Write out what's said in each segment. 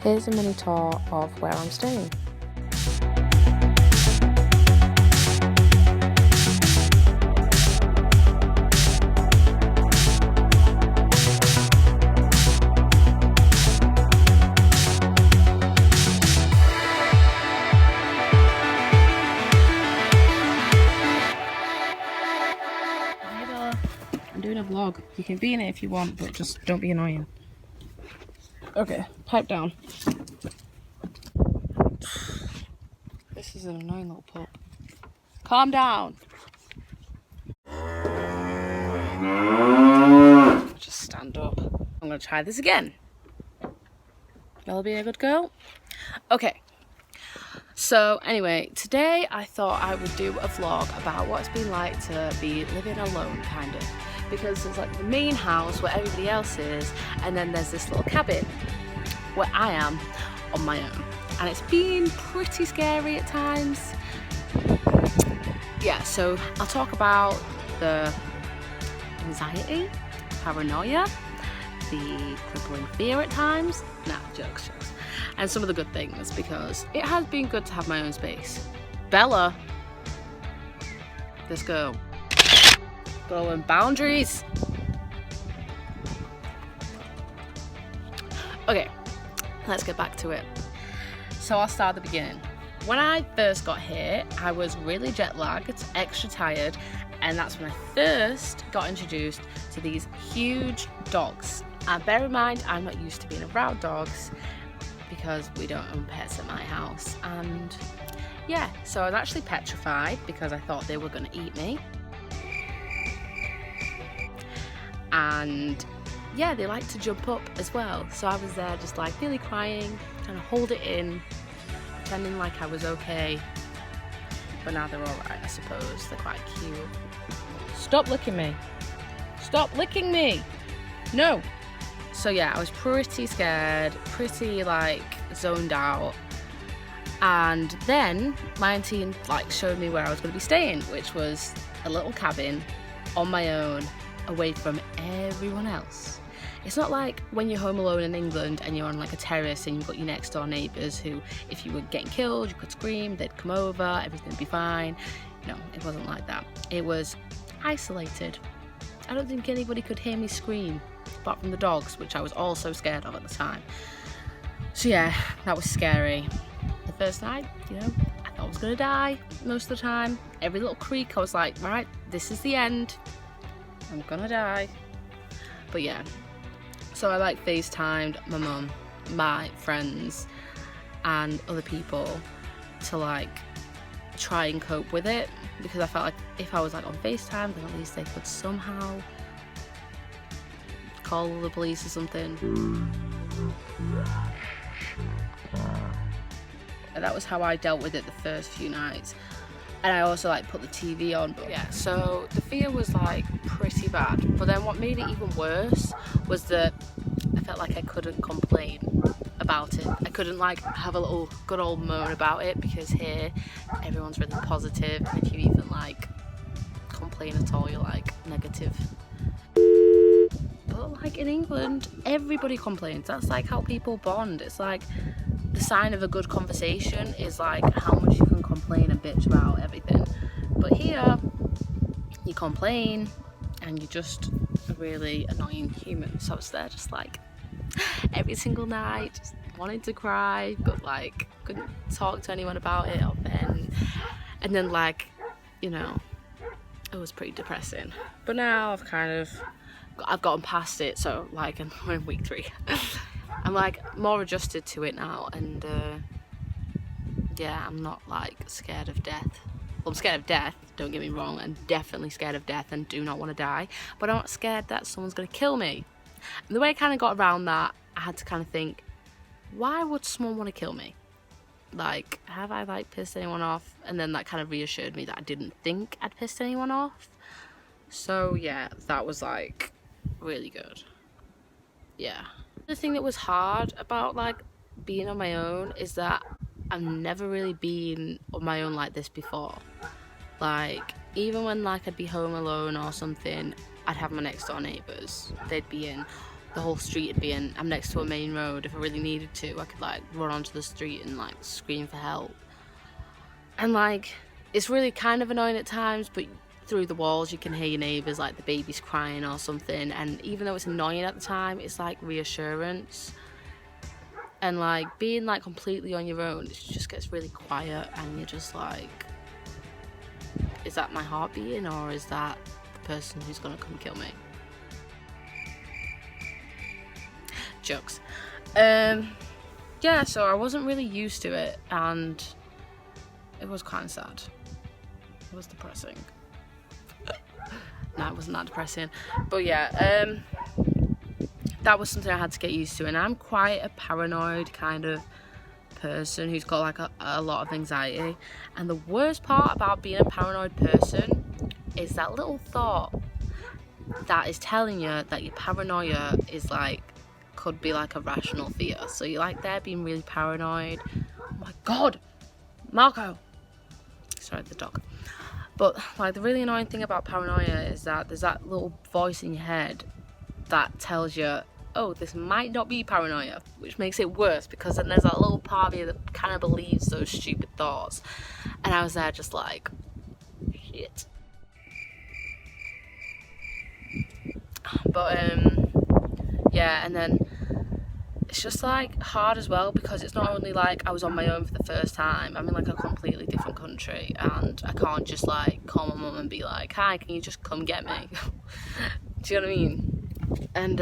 here's a mini tour of where I'm staying. I'm doing a vlog. You can be in it if you want, but just don't be annoying. Okay, pipe down. This is an annoying little pup. Calm down. Just stand up. I'm gonna try this again. Will I be a good girl? Okay. So anyway, today I thought I would do a vlog about what it's been like to be living alone, kind of. Because there's like the main house where everybody else is, and then there's this little cabin where I am on my own. And it's been pretty scary at times. Yeah, so I'll talk about the anxiety, paranoia, the crippling fear at times. Nah, jokes. And some of the good things, because it has been good to have my own space. Bella, let's go. Gotta learn boundaries. Okay, let's get back to it. So I'll start at the beginning. When I first got here, I was really jet lagged, extra tired, and that's when I first got introduced to these huge dogs. And bear in mind, I'm not used to being around dogs because we don't own pets at my house. And yeah, so I was actually petrified because I thought they were gonna eat me. And yeah, they like to jump up as well. So I was there just like nearly crying, trying to hold it in, pretending like I was okay. But now they're alright, I suppose. They're quite cute. Stop licking me. Stop licking me. No. So yeah, I was pretty scared, pretty like zoned out. And then my auntie like showed me where I was going to be staying, which was a little cabin on my own, away from everyone else. It's not like when you're home alone in England and you're on like a terrace and you've got your next door neighbours who, if you were getting killed, you could scream, they'd come over, everything would be fine. No, it wasn't like that. It was isolated. I don't think anybody could hear me scream, apart from the dogs, which I was also scared of at the time. So yeah, that was scary. The first night, you know, I thought I was gonna die most of the time. Every little creak, I was like, right, this is the end. I'm gonna die. But yeah, so I like FaceTimed my mum, my friends, and other people to like try and cope with it, because I felt like if I was like on FaceTime, then at least they could somehow call the police or something. And that was how I dealt with it the first few nights. And I also like put the TV on, but yeah, so the fear was like pretty bad. But then what made it even worse was that I felt like I couldn't complain about it. I couldn't like have a little good old moan about it, because here everyone's really positive, and if you even like complain at all, you're like negative. But like in England, everybody complains. That's like how people bond. It's like the sign of a good conversation is like how much you can complain and bitch about everything. But here, you complain and you're just a really annoying human. So I was there just like every single night, just wanting to cry, but like couldn't talk to anyone about it or vent. And then like, you know, it was pretty depressing. But now I've gotten past it, so like we're in week 3. I'm like more adjusted to it now, and yeah, I'm not like scared of death. Well, I'm scared of death, don't get me wrong, and definitely scared of death and do not want to die, but I'm not scared that someone's going to kill me. And the way I kind of got around that, I had to kind of think, why would someone want to kill me? Like, have I like pissed anyone off? And then that kind of reassured me that I didn't think I'd pissed anyone off. So yeah, that was like really good. Yeah. The thing that was hard about like being on my own is that I've never really been on my own like this before. Like, even when like I'd be home alone or something, I'd have my next door neighbours. They'd be in the whole street would be in. I'm next to a main road. If I really needed to, I could like run onto the street and like scream for help. And like, it's really kind of annoying at times, but through the walls you can hear your neighbours, like the baby's crying or something, and even though it's annoying at the time, it's like reassurance. And like being like completely on your own, it just gets really quiet and you're just like, is that my heart beating, or is that the person who's gonna come kill me? Jokes. Yeah, so I wasn't really used to it, and it was kind of sad. It was depressing. No, it wasn't that depressing, but yeah, that was something I had to get used to. And I'm quite a paranoid kind of person who's got like a lot of anxiety, and the worst part about being a paranoid person is that little thought that is telling you that your paranoia is like, could be like a rational fear. So you're like there being really paranoid. Oh my god, Marco, sorry, the dog. But like the really annoying thing about paranoia is that there's that little voice in your head that tells you, oh, this might not be paranoia, which makes it worse, because then there's that little part of you that kind of believes those stupid thoughts. And I was there just like, shit. But yeah, and then it's just like hard as well, because it's not only like I was on my own for the first time, I'm in like a completely different country, and I can't just like call my mum and be like, hi, can you just come get me? Do you know what I mean? And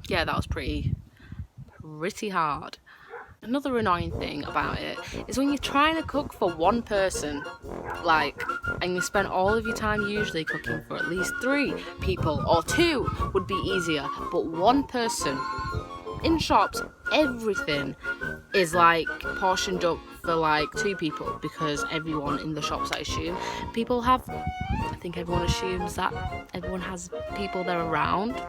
yeah, that was pretty hard. Another annoying thing about it is when you're trying to cook for one person, like, and you spend all of your time usually cooking for at least 3 people, or 2 would be easier, but one person. In shops, everything is like portioned up for like 2 people, because everyone in the shops, I assume, I think everyone assumes that everyone has people they're around.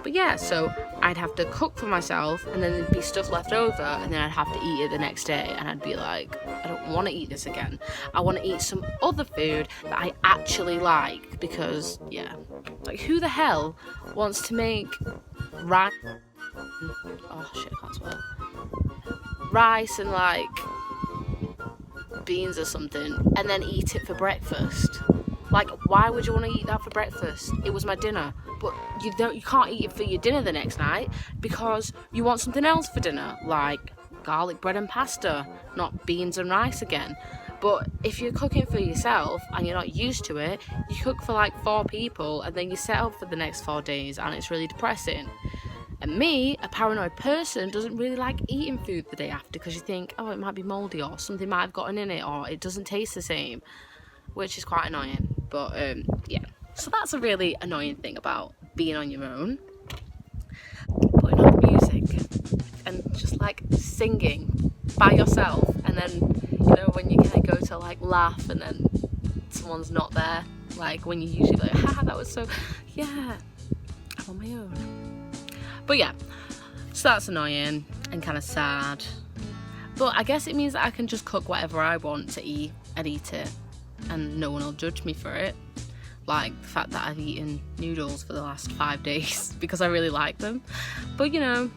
But yeah, so I'd have to cook for myself, and then there'd be stuff left over, and then I'd have to eat it the next day, and I'd be like, I don't want to eat this again. I want to eat some other food that I actually like, because yeah, like who the hell wants to make rice? Oh shit, I can't swear. Rice and like beans or something, and then eat it for breakfast. Like, why would you want to eat that for breakfast? It was my dinner. But you can't eat it for your dinner the next night, because you want something else for dinner, like garlic bread and pasta, not beans and rice again. But if you're cooking for yourself and you're not used to it, you cook for like 4 people, and then you set up for the next 4 days, and it's really depressing. And me, a paranoid person, doesn't really like eating food the day after, because you think, oh, it might be mouldy, or something might have gotten in it, or it doesn't taste the same, which is quite annoying. But yeah, so that's a really annoying thing about being on your own. Putting on music and just like singing by yourself, and then, you know, when you kind of go to like laugh and then someone's not there, like when you usually like, haha, that was so, yeah, I'm on my own. But yeah, so that's annoying and kind of sad. But I guess it means that I can just cook whatever I want to eat and eat it, and no one will judge me for it. Like the fact that I've eaten noodles for the last 5 days because I really like them. But you know,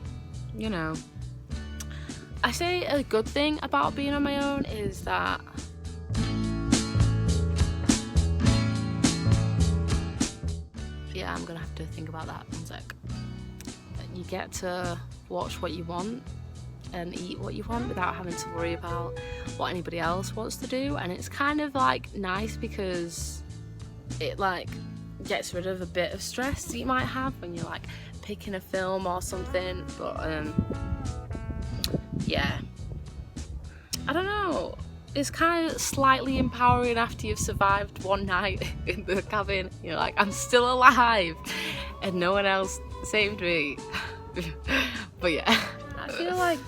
I say a good thing about being on my own is that yeah, I'm gonna have to think about that 1 sec. You get to watch what you want and eat what you want without having to worry about what anybody else wants to do, and it's kind of like nice, because it like gets rid of a bit of stress that you might have when you're like picking a film or something. But yeah, I don't know, it's kind of slightly empowering after you've survived 1 night in the cabin. You're like, I'm still alive and no one else saved me. But yeah, I feel like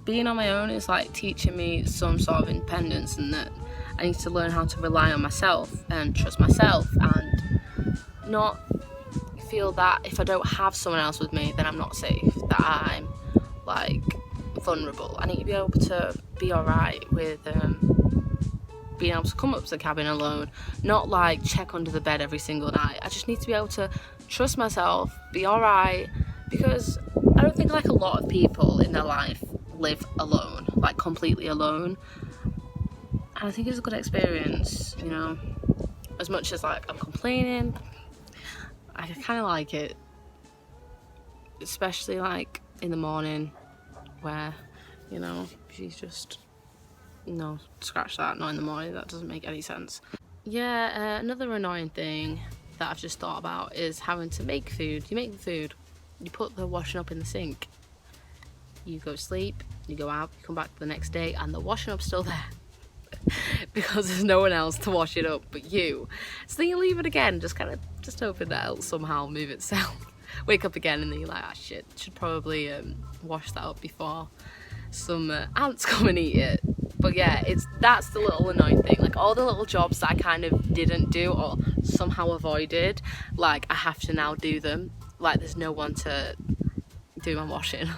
being on my own is like teaching me some sort of independence, and that I need to learn how to rely on myself and trust myself, and not feel that if I don't have someone else with me then I'm not safe, that I'm like vulnerable. I need to be able to be alright with being able to come up to the cabin alone, not like check under the bed every single night. I just need to be able to trust myself, be alright, because I don't think like a lot of people in their life live alone, like completely alone. And I think it's a good experience, you know. As much as like I'm complaining, I kind of like it, especially like in the morning where, you know, she's just, no, scratch that, not in the morning, that doesn't make any sense. Yeah, another annoying thing that I've just thought about is having to make food. You make the food, you put the washing up in the sink, you go to sleep, you go out, you come back the next day and the washing up's still there. Because there's no one else to wash it up but you. So then you leave it again, just hoping that it'll somehow move itself. Wake up again and then you're like, ah shit, should probably wash that up before some ants come and eat it. But yeah, that's the little annoying thing. Like all the little jobs that I kind of didn't do or somehow avoided, like I have to now do them. Like there's no one to do my washing.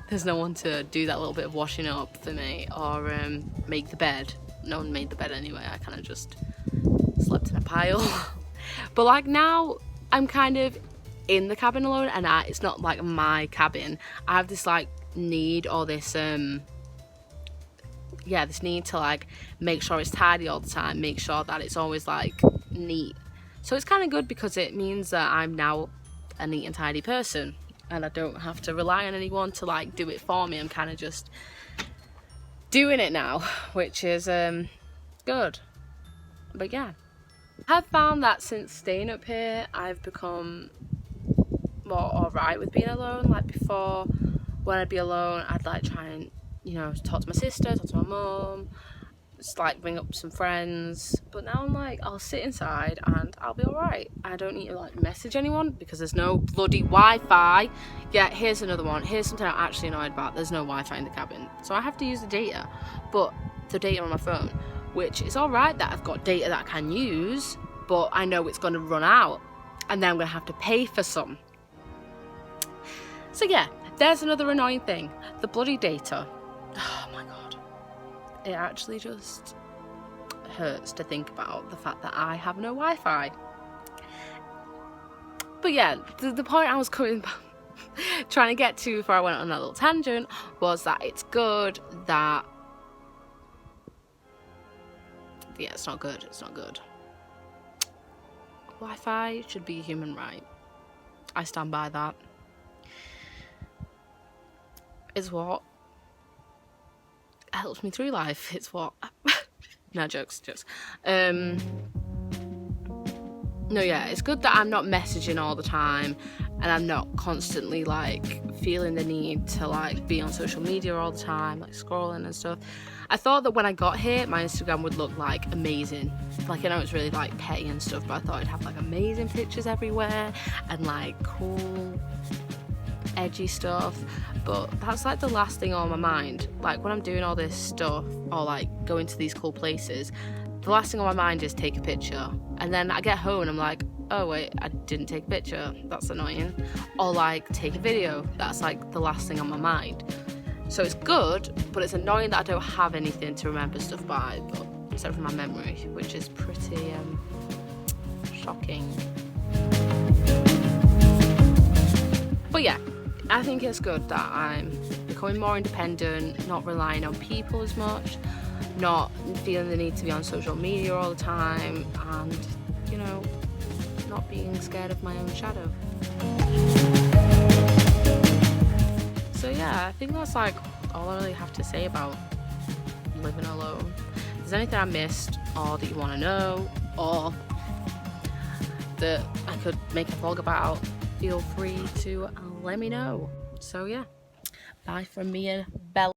There's no one to do that little bit of washing up for me or make the bed. No one made the bed anyway, I kind of just slept in a pile. But like now I'm kind of in the cabin alone and it's not like my cabin. I have this like need or this this need to like make sure it's tidy all the time, make sure that it's always like neat. So it's kind of good because it means that I'm now a neat and tidy person and I don't have to rely on anyone to like do it for me. I'm kind of just doing it now, which is good. But yeah, I've found that since staying up here I've become more alright with being alone. Like before, when I'd be alone I'd like try and, you know, talk to my sister, talk to my mum, just like bring up some friends. But now I'm like, I'll sit inside and I'll be alright. I don't need to like message anyone because there's no bloody Wi-Fi. Yeah, here's another one. Here's something I'm actually annoyed about. There's no Wi-Fi in the cabin, so I have to use the data, but the data on my phone, which is alright that I've got data that I can use, but I know it's going to run out and then I'm going to have to pay for some. So yeah, there's another annoying thing. The bloody data. Oh my god. It actually just hurts to think about the fact that I have no Wi-Fi. But yeah, the point I was trying to get to before I went on that little tangent was that it's good that... Yeah, it's not good. It's not good. Wi-Fi should be a human right. I stand by that. It's what helps me through life. It's what... No, jokes. No, yeah, it's good that I'm not messaging all the time and I'm not constantly like feeling the need to like be on social media all the time, like scrolling and stuff. I thought that when I got here my Instagram would look like amazing. Like I know it's really like petty and stuff, but I thought I'd have like amazing pictures everywhere and like cool edgy stuff. But that's like the last thing on my mind. Like when I'm doing all this stuff or like going to these cool places, the last thing on my mind is take a picture. And then I get home and I'm like, oh wait, I didn't take a picture, that's annoying. Or like take a video, that's like the last thing on my mind. So it's good, but it's annoying that I don't have anything to remember stuff by, but except for my memory, which is pretty shocking. But yeah, I think it's good that I'm becoming more independent, not relying on people as much, not feeling the need to be on social media all the time, and, you know, not being scared of my own shadow. So yeah, I think that's like all I really have to say about living alone. If there's anything I missed or that you want to know or that I could make a vlog about, feel free to let me know. So yeah, bye from me and Bella.